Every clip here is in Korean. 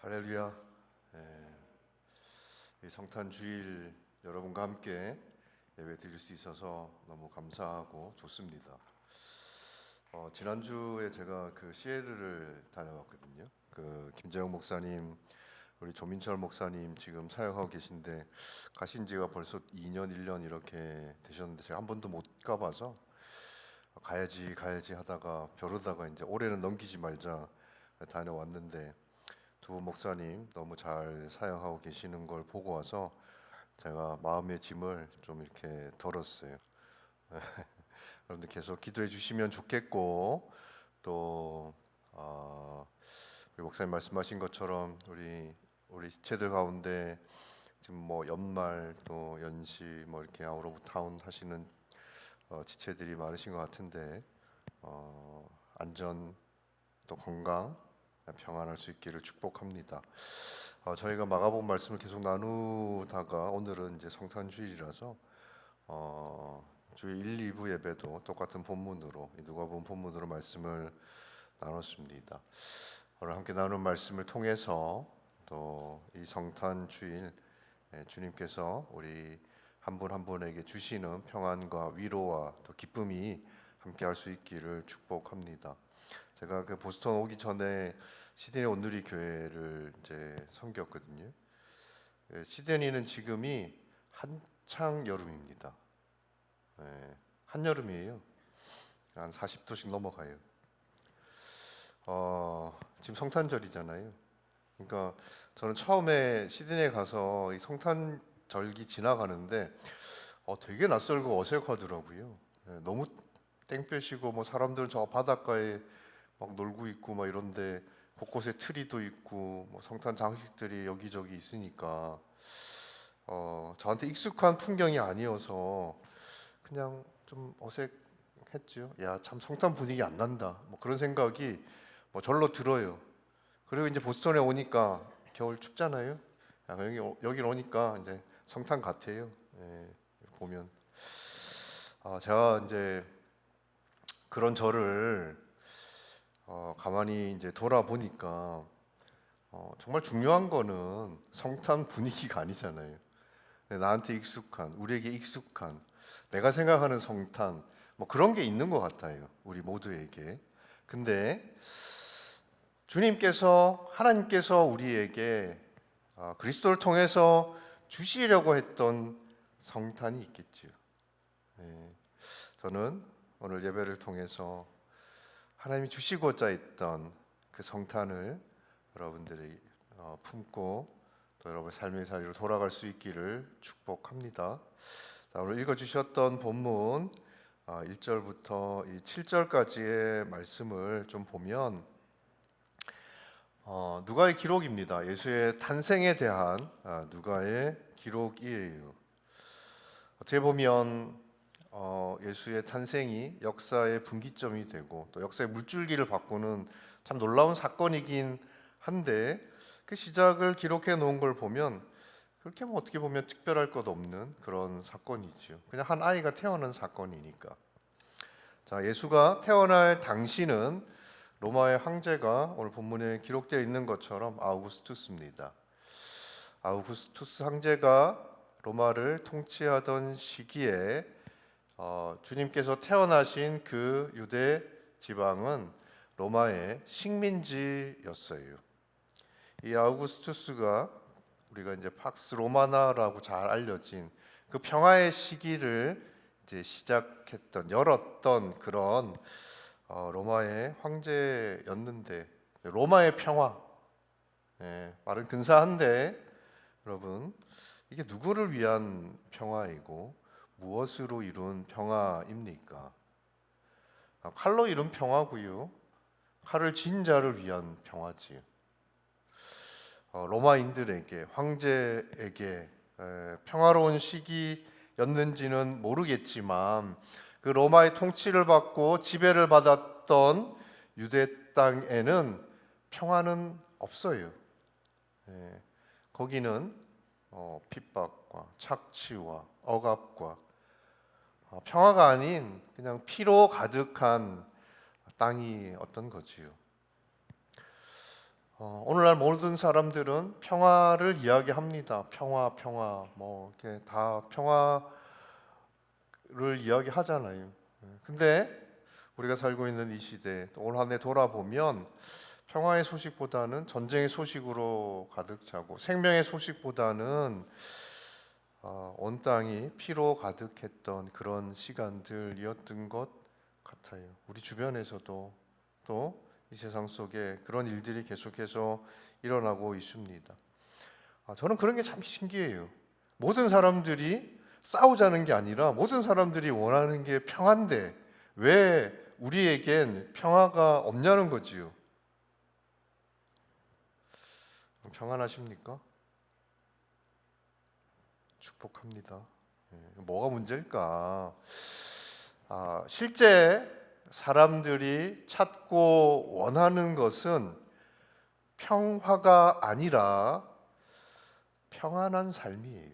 할렐루야. 이 성탄 주일 여러분과 함께 예배 드릴 수 있어서 너무 감사하고 좋습니다. 지난주에 제가 시에르를 다녀왔거든요. 김재영 목사님, 우리 조민철 목사님 지금 사역하고 계신데 가신 지가 벌써 2년, 1년 이렇게 되셨는데 제가 한 번도 못 가봐서 가야지 하다가 벼르다가 이제 올해는 넘기지 말자 다녀왔는데 두 목사님 너무 잘 사역하고 계시는 걸 보고 와서 제가 마음의 짐을 좀 이렇게 덜었어요. 여러분들 계속 기도해 주시면 좋겠고 또 우리 목사님 말씀하신 것처럼 우리 지체들 가운데 지금 뭐 연말 또 연시 뭐 이렇게 아웃 오브 타운 하시는 지체들이 많으신 것 같은데 안전 또 건강 평안할 수 있기를 축복합니다. 저희가 마가복음 말씀을 계속 나누다가 오늘은 이제 성탄주일이라서 주일 1, 2부 예배도 똑같은 본문으로 누가복음 본문으로 말씀을 나눴습니다. 오늘 함께 나눈 말씀을 통해서 또 이 성탄주일 주님께서 우리 한 분 한 분에게 주시는 평안과 위로와 또 기쁨이 함께 할 수 있기를 축복합니다. 제가 보스턴 오기 전에 시드니 온누리 교회를 이제 섬겼거든요. 시드니는 지금이 한창 여름입니다. 한여름이에요. 한 40도씩 넘어가요. 지금 성탄절이잖아요. 그러니까 저는 처음에 시드니에 가서 이 성탄절기 지나가는데 되게 낯설고 어색하더라고요. 너무 땡볕이고 뭐 사람들은 저 바닷가에 막 놀고 있고 막 이런데 곳곳에 트리도 있고 뭐 성탄 장식들이 여기저기 있으니까 저한테 익숙한 풍경이 아니어서 그냥 좀 어색했죠. 야, 참 성탄 분위기 안 난다. 뭐 그런 생각이 뭐 절로 들어요. 그리고 이제 보스턴에 오니까 겨울 춥잖아요. 여기 오니까 이제 성탄 같아요. 보면 제가 이제 그런 저를 가만히 이제 돌아보니까 정말 중요한 거는 성탄 분위기가 아니잖아요. 나한테 익숙한, 우리에게 익숙한, 내가 생각하는 성탄 뭐 그런 게 있는 것 같아요. 우리 모두에게. 근데 하나님께서 우리에게 그리스도를 통해서 주시려고 했던 성탄이 있겠지요. 저는 오늘 예배를 통해서 하나님이 주시고자 했던 그 성탄을 여러분들이 품고 또 여러분의 삶의 자리로 돌아갈 수 있기를 축복합니다. 자, 오늘 읽어주셨던 본문 1절부터 7절까지의 말씀을 좀 보면 누가의 기록입니다. 예수의 탄생에 대한 누가의 기록이에요. 어떻게 보면 예수의 탄생이 역사의 분기점이 되고 또 역사의 물줄기를 바꾸는 참 놀라운 사건이긴 한데 그 시작을 기록해 놓은 걸 보면 그렇게 뭐 어떻게 보면 특별할 것 없는 그런 사건이죠. 그냥 한 아이가 태어난 사건이니까. 자, 예수가 태어날 당시는 로마의 황제가 오늘 본문에 기록되어 있는 것처럼 아우구스투스입니다. 아우구스투스 황제가 로마를 통치하던 시기에 주님께서 태어나신 그 유대 지방은 로마의 식민지였어요. 이 아우구스투스가 우리가 이제 팍스 로마나라고 잘 알려진 그 평화의 시기를 이제 열었던 그런 로마의 황제였는데 로마의 평화, 말은 근사한데 여러분 이게 누구를 위한 평화이고 무엇으로 이룬 평화입니까? 칼로 이룬 평화고요. 칼을 진 자를 위한 평화지요. 로마인들에게 황제에게 평화로운 시기였는지는 모르겠지만 그 로마의 통치를 받고 지배를 받았던 유대 땅에는 평화는 없어요. 거기는 핍박과 착취와 억압과 평화가 아닌 그냥 피로 가득한 땅이 어떤 거지요. 오늘날 모든 사람들은 평화를 이야기합니다. 평화, 뭐 이렇게 다 평화를 이야기하잖아요. 근데 우리가 살고 있는 이 시대, 올 한 해 돌아보면 평화의 소식보다는 전쟁의 소식으로 가득 차고 생명의 소식보다는 온 땅이 피로 가득했던 그런 시간들이었던 것 같아요. 우리 주변에서도 또 이 세상 속에 그런 일들이 계속해서 일어나고 있습니다. 저는 그런 게 참 신기해요. 모든 사람들이 싸우자는 게 아니라 모든 사람들이 원하는 게 평화인데 왜 우리에겐 평화가 없냐는 거지요. 평안하십니까? 축복합니다. 뭐가 문제일까? 실제 사람들이 찾고 원하는 것은 평화가 아니라 평안한 삶이에요.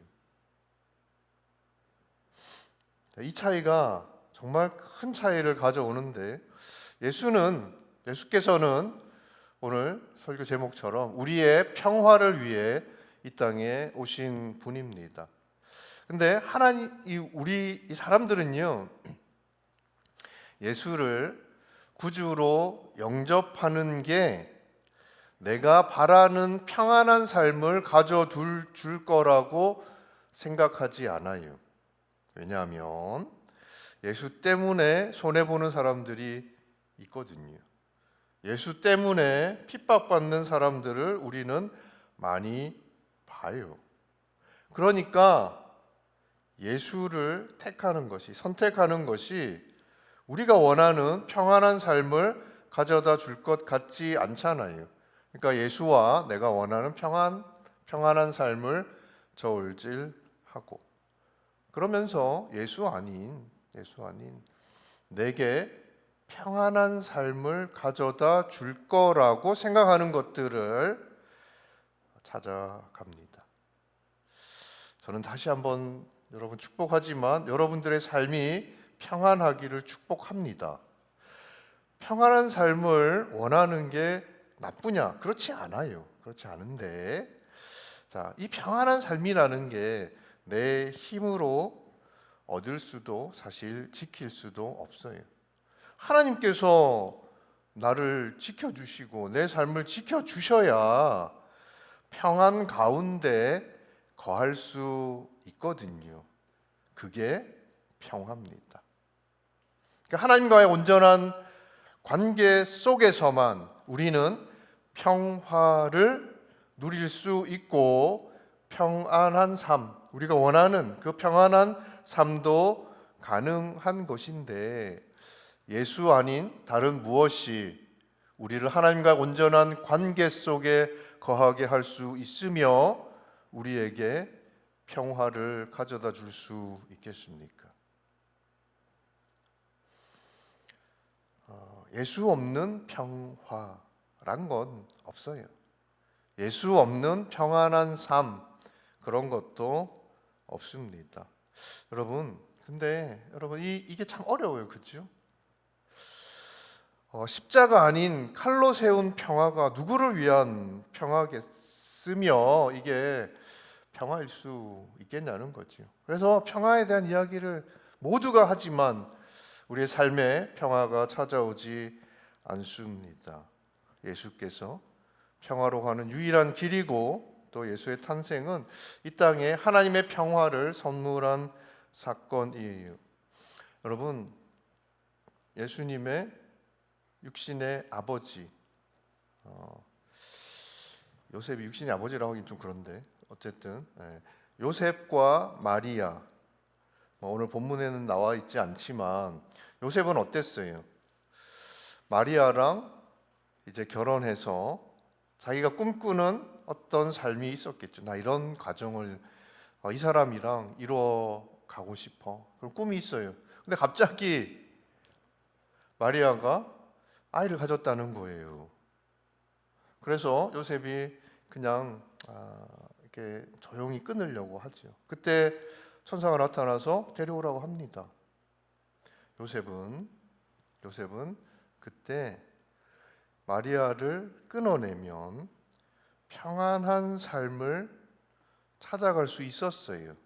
이 차이가 정말 큰 차이를 가져오는데 예수께서는 오늘 설교 제목처럼 우리의 평화를 위해 이 땅에 오신 분입니다. 근데 우리 이 사람들은요, 예수를 구주로 영접하는 게 내가 바라는 평안한 삶을 가져줄 거라고 생각하지 않아요. 왜냐하면 예수 때문에 손해보는 사람들이 있거든요. 예수 때문에 핍박받는 사람들을 우리는 많이 봐요. 그러니까 예수를 선택하는 것이 우리가 원하는 평안한 삶을 가져다 줄 것 같지 않잖아요. 그러니까 예수와 내가 원하는 평안한 삶을 저울질하고 그러면서 예수 아닌 내게 평안한 삶을 가져다 줄 거라고 생각하는 것들을 찾아갑니다. 저는 다시 한번 여러분 축복하지만 여러분들의 삶이 평안하기를 축복합니다. 평안한 삶을 원하는 게 나쁘냐? 그렇지 않아요. 그렇지 않은데, 이 평안한 삶이라는 게 내 힘으로 얻을 수도 사실 지킬 수도 없어요. 하나님께서 나를 지켜주시고 내 삶을 지켜주셔야 평안 가운데 거할 수 있거든요. 그게 평화입니다. 그러니까 하나님과의 온전한 관계 속에서만 우리는 평화를 누릴 수 있고 평안한 삶, 우리가 원하는 그 평안한 삶도 가능한 것인데 예수 아닌 다른 무엇이 우리를 하나님과 온전한 관계 속에 거하게 할 수 있으며 우리에게 평화를 가져다 줄 수 있겠습니까? 예수 없는 평화란 건 없어요. 예수 없는 평안한 삶 그런 것도 없습니다. 근데 이게 참 어려워요, 그렇죠? 십자가 아닌 칼로 세운 평화가 누구를 위한 평화겠으며 이게 평화일 수 있겠냐는 거죠. 그래서 평화에 대한 이야기를 모두가 하지만 우리의 삶에 평화가 찾아오지 않습니다. 예수께서 평화로 가는 유일한 길이고 또 예수의 탄생은 이 땅에 하나님의 평화를 선물한 사건이에요. 여러분, 예수님의 육신의 아버지, 요셉이 육신의 아버지라고 하긴 좀 그런데 어쨌든 요셉과 마리아, 오늘 본문에는 나와 있지 않지만 요셉은 어땠어요? 마리아랑 이제 결혼해서 자기가 꿈꾸는 어떤 삶이 있었겠죠. 나 이런 가정을 이 사람이랑 이루어 가고 싶어. 그런 꿈이 있어요. 근데 갑자기 마리아가 아이를 가졌다는 거예요. 그래서 요셉이 그냥 이렇게 조용히 끊으려고 하죠. 그때 천사가 나타나서 데려오라고 합니다. 요셉은 그때 마리아를 끊어내면 평안한 삶을 찾아갈 수 있었어요.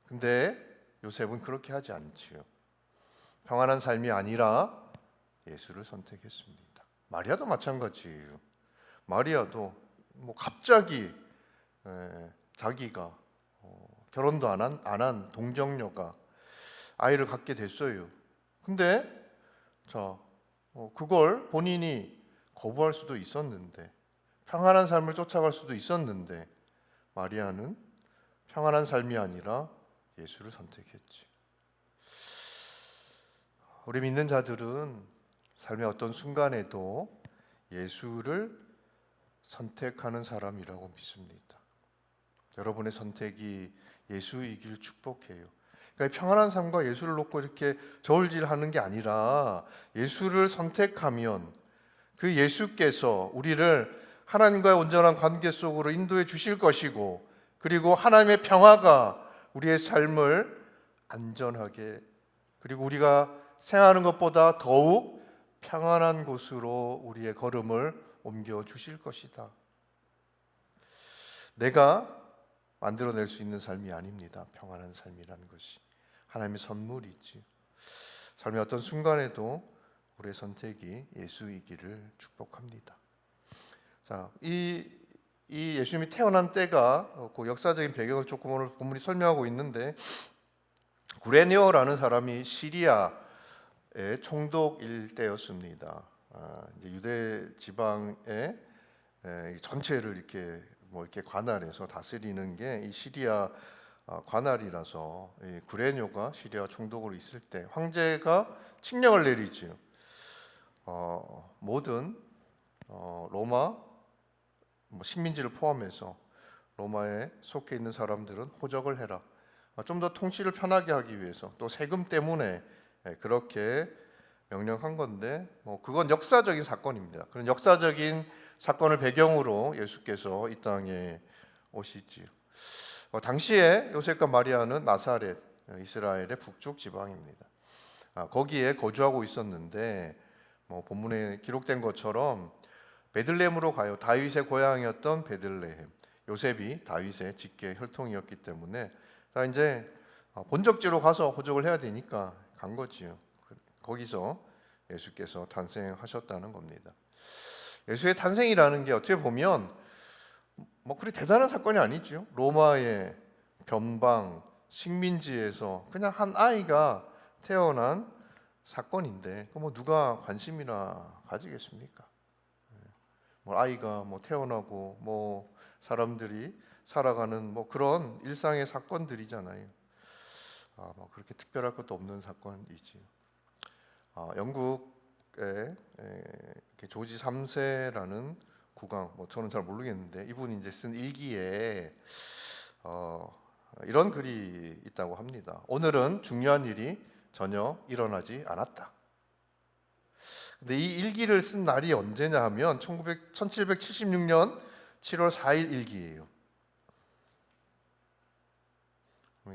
근데 요셉은 그렇게 하지 않지요. 평안한 삶이 아니라 예수를 선택했습니다. 마리아도 마찬가지예요. 마리아도 갑자기 자기가 결혼도 안 한 동정녀가 아이를 갖게 됐어요. 근데 그걸 본인이 거부할 수도 있었는데, 평안한 삶을 쫓아갈 수도 있었는데, 마리아는 평안한 삶이 아니라 예수를 선택했지. 우리 믿는 자들은 삶의 어떤 순간에도 예수를 선택하는 사람이라고 믿습니다. 여러분의 선택이 예수이길 축복해요. 그러니까 평안한 삶과 예수를 놓고 이렇게 저울질하는 게 아니라, 예수를 선택하면 그 예수께서 우리를 하나님과의 온전한 관계 속으로 인도해 주실 것이고, 그리고 하나님의 평화가 우리의 삶을 안전하게, 그리고 우리가 생각하는 것보다 더욱 평안한 곳으로 우리의 걸음을 옮겨 주실 것이다. 내가 만들어낼 수 있는 삶이 아닙니다. 평안한 삶이라는 것이 하나님의 선물이지. 삶의 어떤 순간에도 우리의 선택이 예수이기를 축복합니다. 자, 이 예수님이 태어난 때가 그 역사적인 배경을 조금 오늘 본문이 설명하고 있는데, 구레네오라는 사람이 시리아의 총독 일대였습니다. 이제 유대 지방의 전체를 이렇게 관할해서 다스리는 게 이 시리아 관할이라서, 구레네오가 시리아 총독으로 있을 때 황제가 칙령을 내리지요. 모든 로마 식민지를 포함해서 로마에 속해 있는 사람들은 호적을 해라. 좀 더 통치를 편하게 하기 위해서, 또 세금 때문에 그렇게 명령한 건데, 그건 역사적인 사건입니다. 그런 역사적인 사건을 배경으로 예수께서 이 땅에 오시지요. 당시에 요셉과 마리아는 나사렛, 이스라엘의 북쪽 지방입니다. 거기에 거주하고 있었는데, 본문에 기록된 것처럼 베들레헴으로 가요. 다윗의 고향이었던 베들레헴. 요셉이 다윗의 직계 혈통이었기 때문에 이제 본적지로 가서 호적을 해야 되니까 간 거지요. 거기서 예수께서 탄생하셨다는 겁니다. 예수의 탄생이라는 게 어떻게 보면 그리 대단한 사건이 아니죠. 로마의 변방 식민지에서 그냥 한 아이가 태어난 사건인데, 누가 관심이나 가지겠습니까? 아이가 태어나고 사람들이 살아가는 그런 일상의 사건들이잖아요. 그렇게 특별할 것도 없는 사건이지. 영국의 조지 3세라는 국왕, 저는 잘 모르겠는데, 이분이 이제 쓴 일기에 이런 글이 있다고 합니다. 오늘은 중요한 일이 전혀 일어나지 않았다. 근데 이 일기를 쓴 날이 언제냐 하면 1776년 7월 4일 일기예요.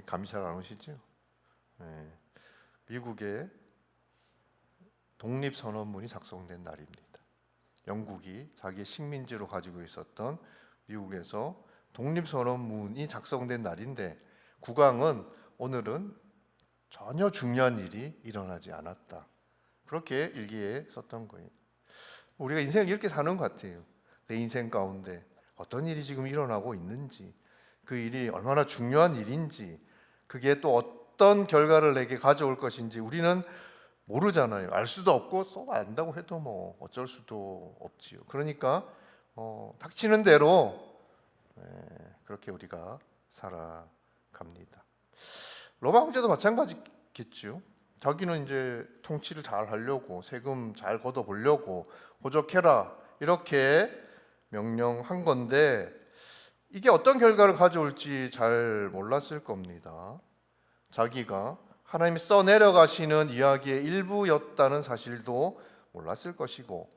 감이 잘 안 오시죠? 네. 미국의 독립선언문이 작성된 날입니다. 영국이 자기의 식민지로 가지고 있었던 미국에서 독립선언문이 작성된 날인데, 국왕은 오늘은 전혀 중요한 일이 일어나지 않았다. 그렇게 일기에 썼던 거예요. 우리가 인생을 이렇게 사는 것 같아요. 내 인생 가운데 어떤 일이 지금 일어나고 있는지, 그 일이 얼마나 중요한 일인지, 그게 또 어떤 결과를 내게 가져올 것인지 우리는 모르잖아요. 알 수도 없고, 또 안다고 해도 어쩔 수도 없지요. 그러니까 닥치는 대로 그렇게 우리가 살아갑니다. 로마 황제도 마찬가지겠죠. 자기는 이제 통치를 잘 하려고, 세금 잘 걷어보려고 호적해라 이렇게 명령한 건데, 이게 어떤 결과를 가져올지 잘 몰랐을 겁니다. 자기가 하나님이 써내려가시는 이야기의 일부였다는 사실도 몰랐을 것이고,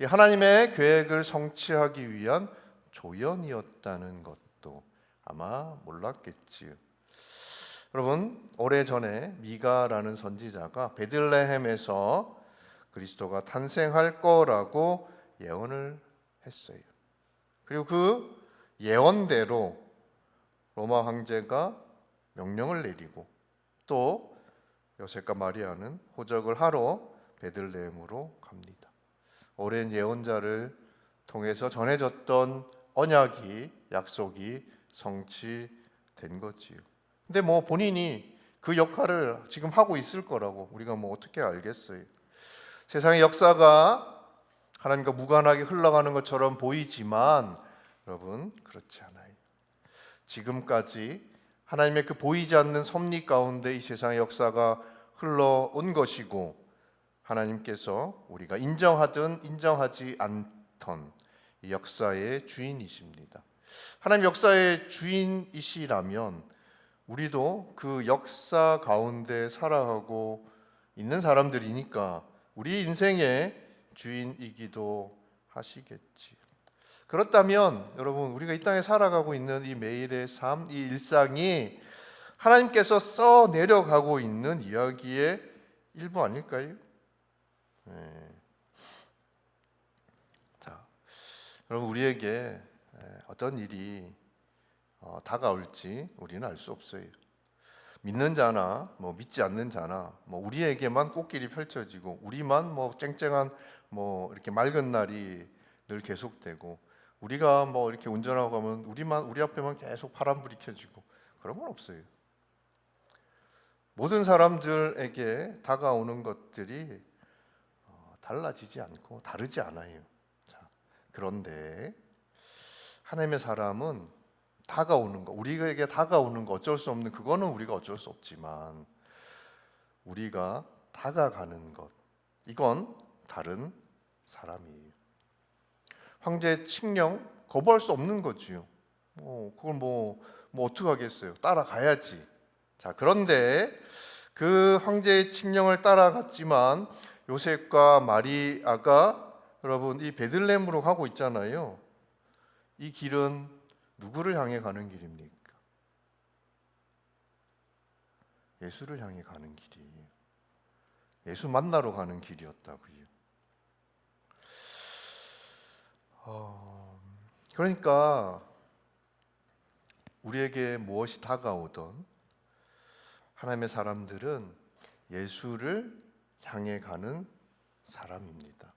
하나님의 계획을 성취하기 위한 조연이었다는 것도 아마 몰랐겠지요. 여러분, 오래전에 미가라는 선지자가 베들레헴에서 그리스도가 탄생할 거라고 예언을 했어요. 그리고 그 예언대로 로마 황제가 명령을 내리고 또 요셉과 마리아는 호적을 하러 베들레헴으로 갑니다. 오랜 예언자를 통해서 전해졌던 언약이, 약속이 성취된 거지요. 근데 뭐 본인이 그 역할을 지금 하고 있을 거라고 우리가 뭐 어떻게 알겠어요? 세상의 역사가 하나님과 무관하게 흘러가는 것처럼 보이지만 여러분, 그렇지 않아요. 지금까지 하나님의 그 보이지 않는 섭리 가운데 이 세상의 역사가 흘러온 것이고, 하나님께서 우리가 인정하든 인정하지 않던 이 역사의 주인이십니다. 하나님 역사의 주인이시라면 우리도 그 역사 가운데 살아가고 있는 사람들이니까 우리 인생의 주인이기도 하시겠지. 그렇다면 여러분, 우리가 이 땅에 살아가고 있는 이 매일의 삶, 이 일상이 하나님께서 써 내려가고 있는 이야기의 일부 아닐까요? 네. 자, 여러분, 우리에게 어떤 일이 다가올지 우리는 알 수 없어요. 믿는 자나 뭐 믿지 않는 자나 뭐 우리에게만 꽃길이 펼쳐지고 우리만 뭐 쨍쨍한 뭐 이렇게 맑은 날이 늘 계속되고, 우리가 뭐 이렇게 운전하고 가면 우리 앞에만 계속 파란불이 켜지고 그런 건 없어요. 모든 사람들에게 다가오는 것들이 달라지지 않고 다르지 않아요. 자, 그런데 하나님의 사람은 다가오는 거, 우리에게 다가오는 거 어쩔 수 없는, 그거는 우리가 어쩔 수 없지만 우리가 다가가는 것, 이건 다른 사람이에요. 황제의 칙령 거부할 수 없는 거지요. 그걸 뭐 어떻게 하겠어요? 따라가야지. 자, 그런데 그 황제의 칙령을 따라갔지만 요셉과 마리아가 여러분 이 베들레헴으로 가고 있잖아요. 이 길은 누구를 향해 가는 길입니까? 예수를 향해 가는 길이에요. 예수 만나러 가는 길이었다고요. 그러니까 우리에게 무엇이 다가오던 하나님의 사람들은 예수를 향해 가는 사람입니다.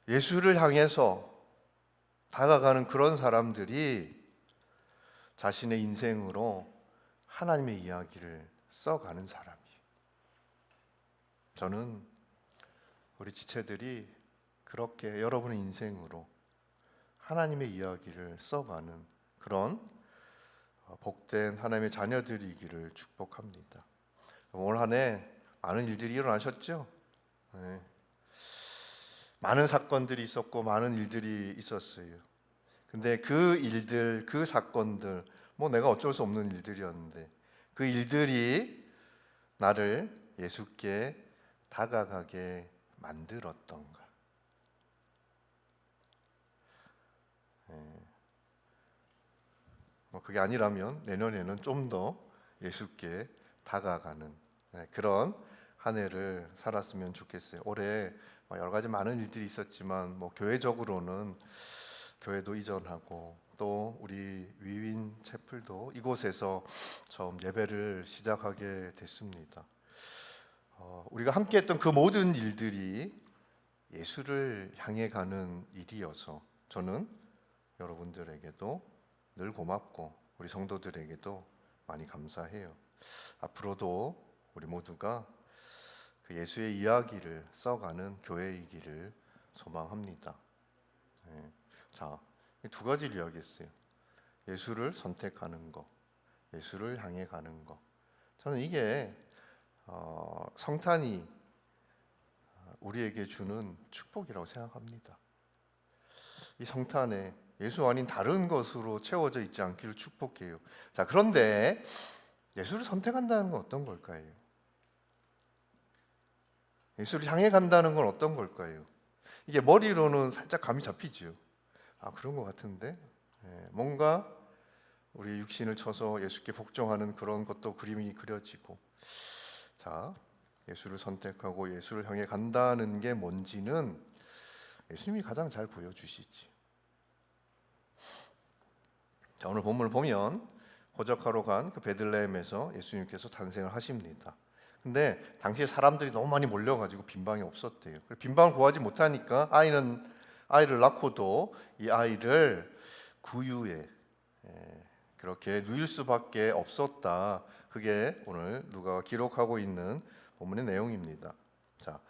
예수를 향해서 다가가는 그런 사람들이 자신의 인생으로 하나님의 이야기를 써가는 사람이에요. 저는 우리 지체들이 그렇게 여러분의 인생으로 하나님의 이야기를 써가는 그런 복된 하나님의 자녀들이기를 축복합니다. 올 한 해 많은 일들이 일어나셨죠? 네. 많은 사건들이 있었고 많은 일들이 있었어요. 근데 그 일들, 그 사건들, 뭐 내가 어쩔 수 없는 일들이었는데 그 일들이 나를 예수께 다가가게 만들었던가. 뭐 그게 아니라면 내년에는 좀 더 예수께 다가가는 그런 한 해를 살았으면 좋겠어요. 올해 여러 가지 많은 일들이 있었지만 뭐 교회적으로는 교회도 이전하고 또 우리 위윈 채플도 이곳에서 처음 예배를 시작하게 됐습니다. 우리가 함께했던 그 모든 일들이 예수를 향해 가는 일이어서 저는 여러분들에게도 늘 고맙고 우리 성도들에게도 많이 감사해요. 앞으로도 우리 모두가 그 예수의 이야기를 써가는 교회이기를 소망합니다. 네. 자, 두 가지를 이야기했어요. 예수를 선택하는 것, 예수를 향해 가는 것. 저는 이게 성탄이 우리에게 주는 축복이라고 생각합니다. 이 성탄에 예수 아닌 다른 것으로 채워져 있지 않기를 축복해요. 자, 그런데 예수를 선택한다는 건 어떤 걸까요? 예수를 향해 간다는 건 어떤 걸까요? 이게 머리로는 살짝 감이 잡히지요. 그런 것 같은데 뭔가 우리 육신을 쳐서 예수께 복종하는 그런 것도 그림이 그려지고, 자, 예수를 선택하고 예수를 향해 간다는 게 뭔지는 예수님이 가장 잘 보여주시지. 자, 오늘 본문을 보면 호적하러 간 그 베들레헴에서 예수님께서 탄생을 하십니다. 근데 당시에 사람들이 너무 많이 몰려가지고 빈방이 없었대요. 빈방을 구하지 못하니까 아이를 낳고도 이 아이를 구유에 그렇게 누일 수밖에 없었다. 그게 오늘 누가가 기록하고 있는 본문의 내용입니다. 자,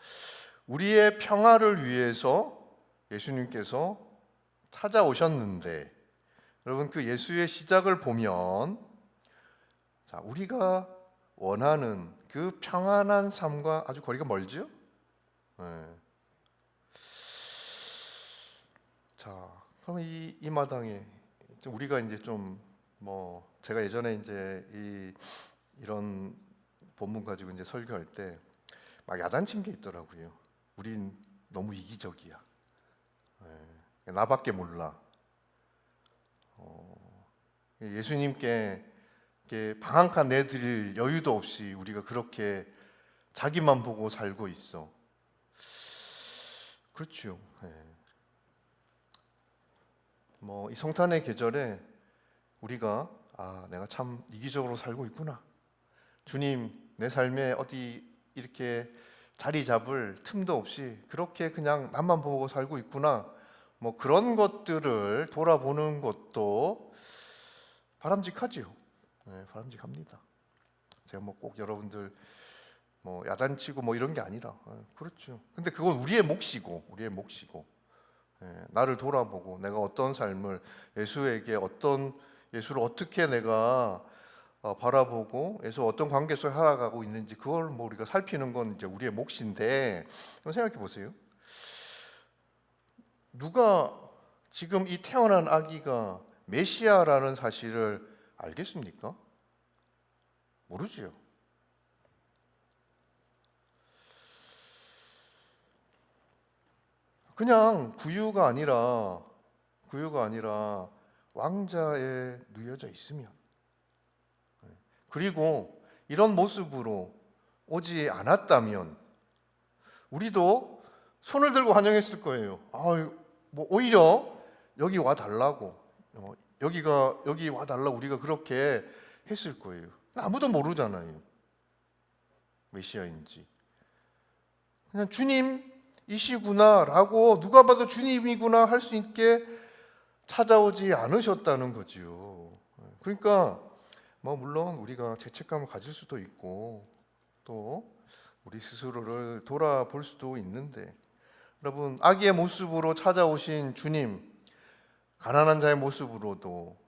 우리의 평화를 위해서 예수님께서 찾아오셨는데, 여러분 그 예수의 시작을 보면, 자, 우리가 원하는 그 평안한 삶과 아주 거리가 멀죠? 네. 자, 그럼 이 마당에 우리가 이제 좀 제가 예전에 이제 이런 본문 가지고 이제 설교할 때 막 야단친 게 있더라고요. 우린 너무 이기적이야. 네. 나밖에 몰라. 예수님께 방 한 칸 내드릴 여유도 없이 우리가 그렇게 자기만 보고 살고 있어. 그렇죠. 네. 이 성탄의 계절에 우리가 내가 참 이기적으로 살고 있구나. 주님, 내 삶에 어디 이렇게 자리 잡을 틈도 없이 그렇게 그냥 남만 보고 살고 있구나. 그런 것들을 돌아보는 것도 바람직하지요. 네, 바람직합니다. 제가 꼭 여러분들 야단치고 이런 게 아니라 그렇죠. 근데 그건 우리의 몫이고 나를 돌아보고 내가 어떤 삶을 예수를 어떻게 내가 바라보고 예수 어떤 관계 속에 살아가고 있는지 그걸 우리가 살피는 건 이제 우리의 몫인데, 생각해 보세요. 누가 지금 이 태어난 아기가 메시아라는 사실을 알겠습니까? 모르지요. 그냥 구유가 아니라 왕자에 누여져 있으면, 그리고 이런 모습으로 오지 않았다면 우리도 손을 들고 환영했을 거예요. 오히려 여기 와 달라고, 여기 와 달라고 우리가 그렇게 했을 거예요. 아무도 모르잖아요, 메시아인지. 그냥 주님이시구나라고, 누가 봐도 주님이구나 할 수 있게 찾아오지 않으셨다는 거지요. 그러니까 물론 우리가 죄책감을 가질 수도 있고 또 우리 스스로를 돌아볼 수도 있는데, 여러분 아기의 모습으로 찾아오신 주님, 가난한 자의 모습으로도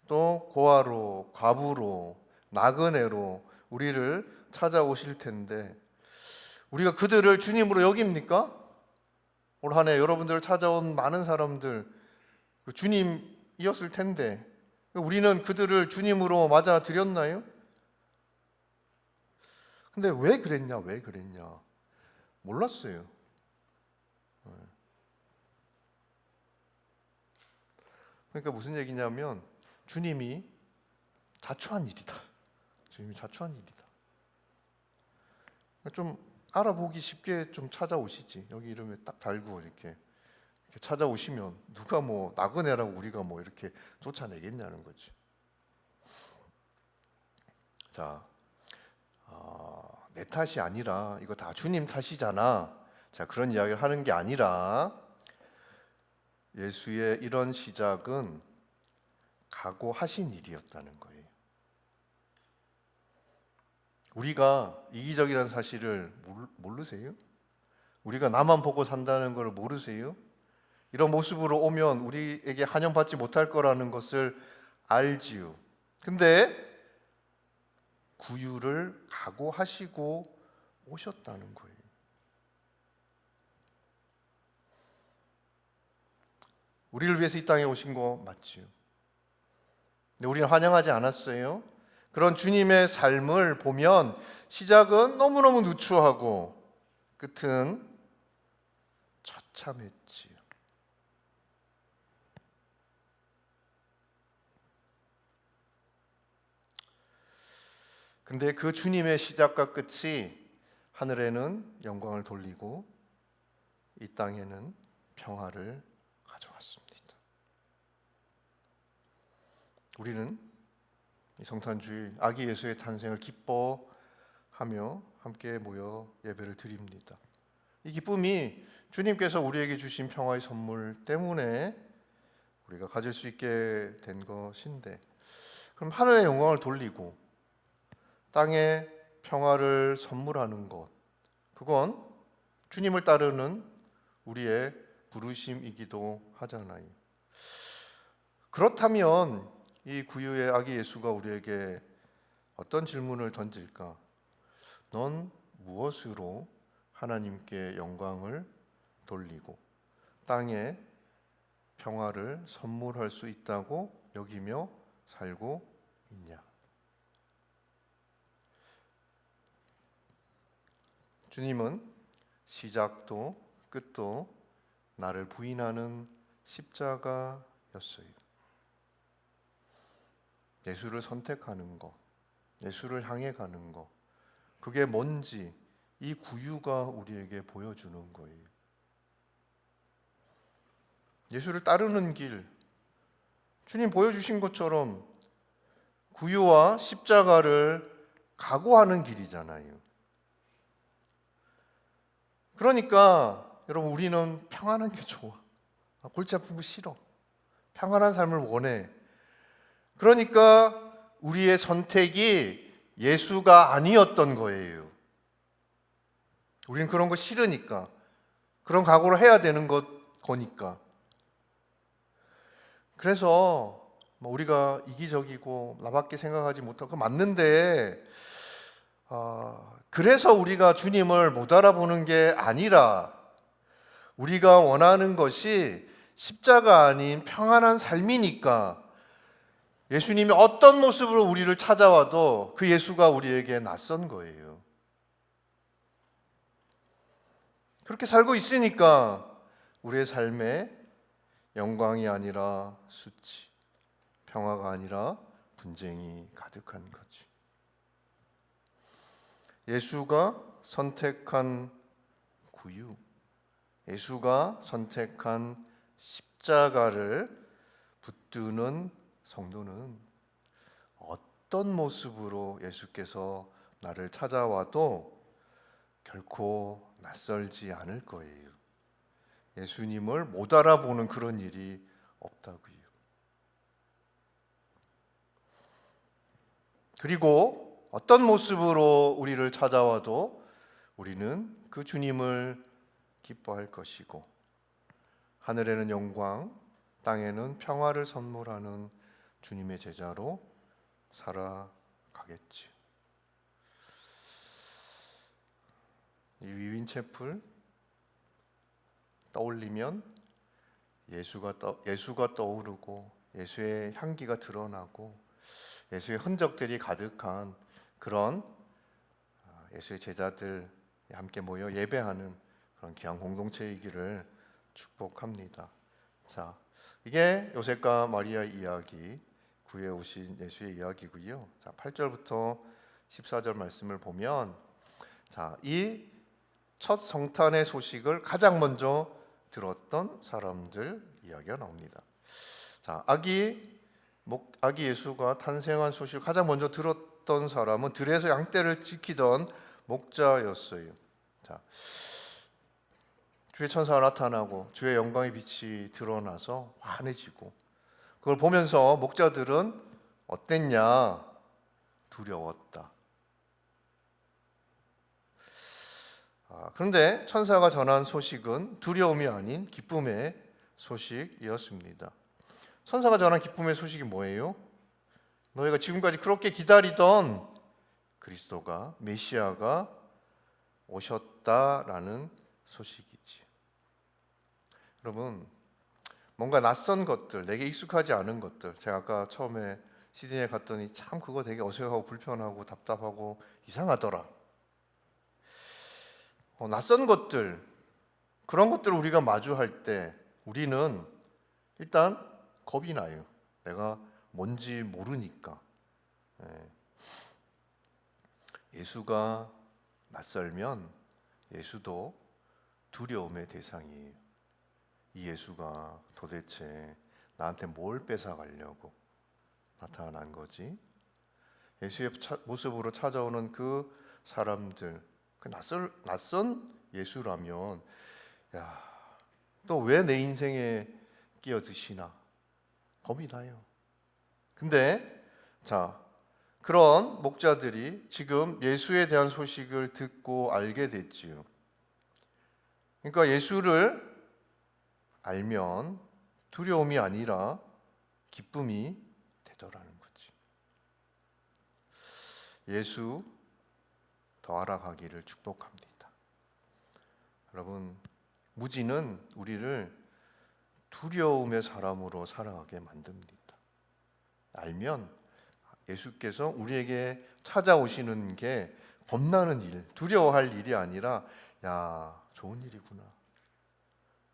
또 고아로, 과부로, 나그네로 우리를 찾아오실 텐데, 우리가 그들을 주님으로 여깁니까? 올 한 해 여러분들을 찾아온 많은 사람들 주님이었을 텐데 우리는 그들을 주님으로 맞아들였나요? 근데 왜 그랬냐? 몰랐어요. 그러니까 무슨 얘기냐면 주님이 자초한 일이다. 좀 알아보기 쉽게 좀 찾아오시지. 여기 이름에 딱 달고 이렇게 찾아오시면 누가 나그네라고 우리가 이렇게 쫓아내겠냐는 거지. 자, 내 탓이 아니라 이거 다 주님 탓이잖아. 자, 그런 이야기를 하는 게 아니라 예수의 이런 시작은 각오하신 일이었다는 거예요. 우리가 이기적이라는 사실을 모르세요? 우리가 나만 보고 산다는 걸 모르세요? 이런 모습으로 오면 우리에게 환영받지 못할 거라는 것을 알지요. 근데 구유를 각오하시고 오셨다는 거예요. 우리를 위해서 이 땅에 오신 거 맞지요. 근데 우리는 환영하지 않았어요. 그런 주님의 삶을 보면 시작은 너무너무 누추하고 끝은 처참했지요. 근데 그 주님의 시작과 끝이 하늘에는 영광을 돌리고 이 땅에는 평화를 가져왔습니다. 우리는 이 성탄주일 아기 예수의 탄생을 기뻐하며 함께 모여 예배를 드립니다. 이 기쁨이 주님께서 우리에게 주신 평화의 선물 때문에 우리가 가질 수 있게 된 것인데, 그럼 하늘의 영광을 돌리고 땅에 평화를 선물하는 것, 그건 주님을 따르는 우리의 부르심이기도 하잖아요. 그렇다면 이 구유의 아기 예수가 우리에게 어떤 질문을 던질까? 넌 무엇으로 하나님께 영광을 돌리고 땅에 평화를 선물할 수 있다고 여기며 살고 있냐? 주님은 시작도 끝도 나를 부인하는 십자가였어요. 예수를 선택하는 것, 예수를 향해 가는 것, 그게 뭔지 이 구유가 우리에게 보여주는 거예요. 예수를 따르는 길, 주님 보여주신 것처럼 구유와 십자가를 각오하는 길이잖아요. 그러니까 여러분, 우리는 평안한 게 좋아. 골치 아픈 거 싫어. 평안한 삶을 원해. 그러니까 우리의 선택이 예수가 아니었던 거예요. 우리는 그런 거 싫으니까, 그런 각오를 해야 되는 거니까. 그래서 우리가 이기적이고 나밖에 생각하지 못하고 맞는데, 그래서 우리가 주님을 못 알아보는 게 아니라 우리가 원하는 것이 십자가 아닌 평안한 삶이니까 예수님이 어떤 모습으로 우리를 찾아와도 그 예수가 우리에게 낯선 거예요. 그렇게 살고 있으니까 우리의 삶에 영광이 아니라 수치, 평화가 아니라 분쟁이 가득한 거지. 예수가 선택한 구유, 예수가 선택한 십자가를 붙드는 성도는 어떤 모습으로 예수께서 나를 찾아와도 결코 낯설지 않을 거예요. 예수님을 못 알아보는 그런 일이 없다고요. 그리고 어떤 모습으로 우리를 찾아와도 우리는 그 주님을 기뻐할 것이고 하늘에는 영광, 땅에는 평화를 선물하는 주님의 제자로 살아가겠지. 이 위윈체플 떠올리면 예수가 떠오르고 예수의 향기가 드러나고 예수의 흔적들이 가득한 그런 예수의 제자들 함께 모여 예배하는 그런 귀한 공동체이기를 축복합니다. 자, 이게 요셉과 마리아 이야기, 구에 오신 예수의 이야기고요. 자, 8절부터 14절 말씀을 보면, 자, 이 첫 성탄의 소식을 가장 먼저 들었던 사람들 이야기가 나옵니다. 자, 아기 예수가 탄생한 소식을 가장 먼저 들었던 사람은 들에서 양떼를 지키던 목자였어요. 자, 주의 천사가 나타나고 주의 영광의 빛이 드러나서 환해지고, 그걸 보면서 목자들은 어땠냐? 두려웠다. 그런데 천사가 전한 소식은 두려움이 아닌 기쁨의 소식이었습니다. 천사가 전한 기쁨의 소식이 뭐예요? 너희가 지금까지 그렇게 기다리던 그리스도가, 메시아가 오셨다라는 소식이지. 여러분, 뭔가 낯선 것들, 내게 익숙하지 않은 것들, 제가 아까 처음에 시드니에 갔더니 참 그거 되게 어색하고 불편하고 답답하고 이상하더라. 낯선 것들, 그런 것들을 우리가 마주할 때 우리는 일단 겁이 나요. 내가 뭔지 모르니까. 예수가 낯설면 예수도 두려움의 대상이에요. 이 예수가 도대체 나한테 뭘 뺏어가려고 나타난 거지? 예수의 모습으로 찾아오는 그 사람들, 그 낯선 예수라면, 야, 또 왜 내 인생에 끼어드시나 겁이 나요. 근데 자, 그런 목자들이 지금 예수에 대한 소식을 듣고 알게 됐지요. 그러니까 예수를 알면 두려움이 아니라 기쁨이 되더라는 거지. 예수 더 알아가기를 축복합니다. 여러분, 무지는 우리를 두려움의 사람으로 살아가게 만듭니다. 알면 예수께서 우리에게 찾아오시는 게 겁나는 일, 두려워할 일이 아니라 야, 좋은 일이구나.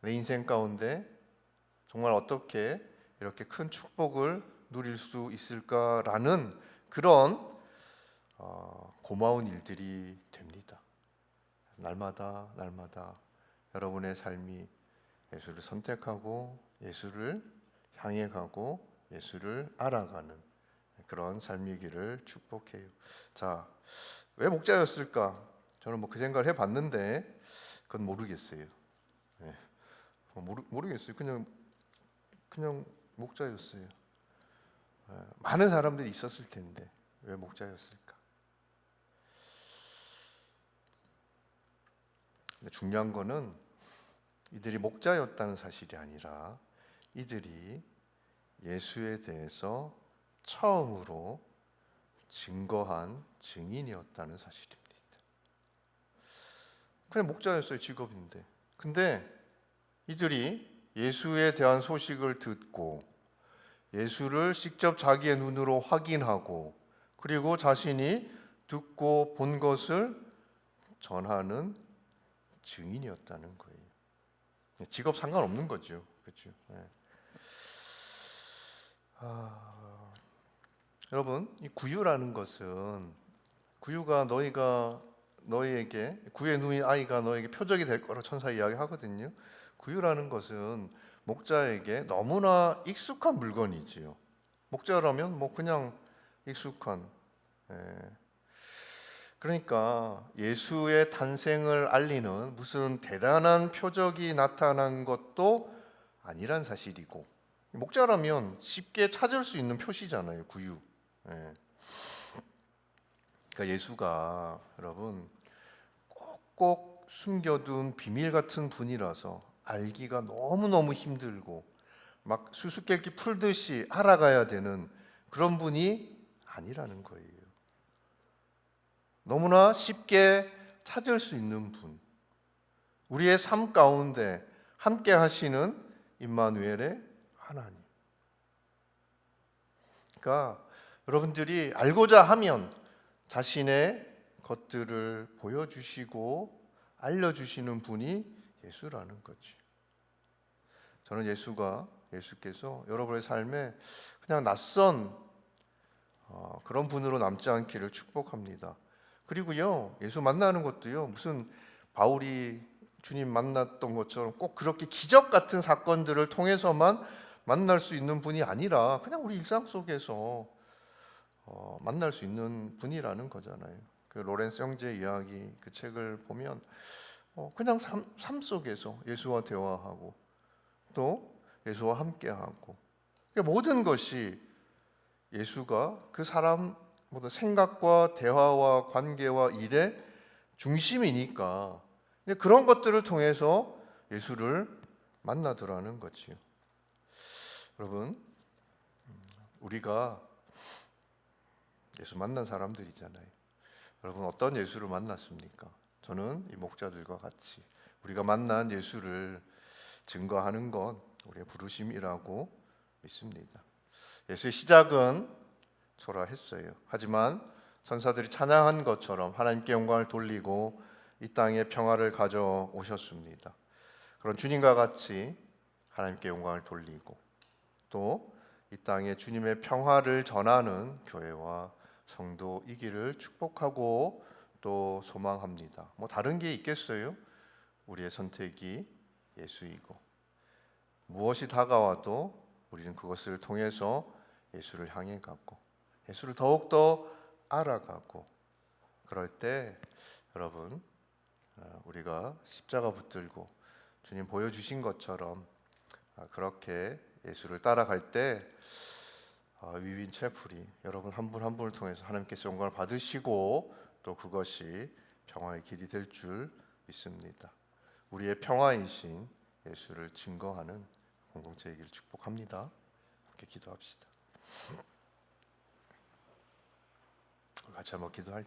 내 인생 가운데 정말 어떻게 이렇게 큰 축복을 누릴 수 있을까라는 그런 고마운 일들이 됩니다. 날마다 여러분의 삶이 예수를 선택하고 예수를 향해 가고 예수를 알아가는 그런 삶이기를 축복해요. 자, 왜 목자였을까? 저는 뭐 그 생각을 해봤는데 그건 모르겠어요. 네. 모르겠어요. 그냥 목자였어요. 많은 사람들이 있었을 텐데 왜 목자였을까? 근데 중요한 거는 이들이 목자였다는 사실이 아니라 이들이 예수에 대해서 처음으로 증거한 증인이었다는 사실입니다. 그냥 목자였어요. 직업인데. 근데 이들이 예수에 대한 소식을 듣고 예수를 직접 자기의 눈으로 확인하고 그리고 자신이 듣고 본 것을 전하는 증인이었다는 거예요. 직업 상관없는 거죠. 그렇죠? 네. 여러분, 이 구유라는 것은 구유가 너희에게 구유에 누인 아이가 너에게 표적이 될 거라 천사 이야기하거든요. 구유라는 것은 목자에게 너무나 익숙한 물건이지요. 목자라면 뭐 그냥 익숙한. 그러니까 예수의 탄생을 알리는 무슨 대단한 표적이 나타난 것도 아니란 사실이고, 목자라면 쉽게 찾을 수 있는 표시잖아요. 구유. 그러니까 예수가 여러분 꼭꼭 숨겨둔 비밀 같은 분이라서 알기가 너무너무 힘들고 막 수수께끼 풀듯이 알아가야 되는 그런 분이 아니라는 거예요. 너무나 쉽게 찾을 수 있는 분, 우리의 삶 가운데 함께 하시는 임마누엘의 하나님. 그러니까 여러분들이 알고자 하면 자신의 것들을 보여주시고 알려주시는 분이 예수라는 거지. 저는 예수께서 여러분의 삶에 그냥 낯선 그런 분으로 남지 않기를 축복합니다. 그리고요, 예수 만나는 것도요, 무슨 바울이 주님 만났던 것처럼 꼭 그렇게 기적 같은 사건들을 통해서만 만날 수 있는 분이 아니라 그냥 우리 일상 속에서 만날 수 있는 분이라는 거잖아요. 그 로렌스 형제 이야기 그 책을 보면 그냥 삶 속에서 예수와 대화하고 또 예수와 함께하고 모든 것이 예수가 그 사람 모든 생각과 대화와 관계와 일의 중심이니까 그런 것들을 통해서 예수를 만나더라는 거지요. 여러분, 우리가 예수 만난 사람들이잖아요. 여러분 어떤 예수를 만났습니까? 저는 이 목자들과 같이 우리가 만난 예수를 증거하는 건 우리의 부르심이라고 믿습니다. 예수의 시작은 초라했어요. 하지만 선사들이 찬양한 것처럼 하나님께 영광을 돌리고 이 땅에 평화를 가져오셨습니다. 그런 주님과 같이 하나님께 영광을 돌리고 또 이 땅에 주님의 평화를 전하는 교회와 성도이기를 축복하고 또 소망합니다. 뭐 다른 게 있겠어요? 우리의 선택이 예수이고 무엇이 다가와도 우리는 그것을 통해서 예수를 향해 가고 예수를 더욱더 알아가고 그럴 때 여러분 우리가 십자가 붙들고 주님 보여주신 것처럼 그렇게 예수를 따라갈 때 위인 채플이 여러분 한 분 한 분을 통해서 하나님께서 영광을 받으시고 또 그것이 평화의 길이 될 줄 믿습니다. 우리의 평화이신 예수를 증거하는 공동체이기를 축복합니다. 함께 기도합시다. 같이 한번 기도할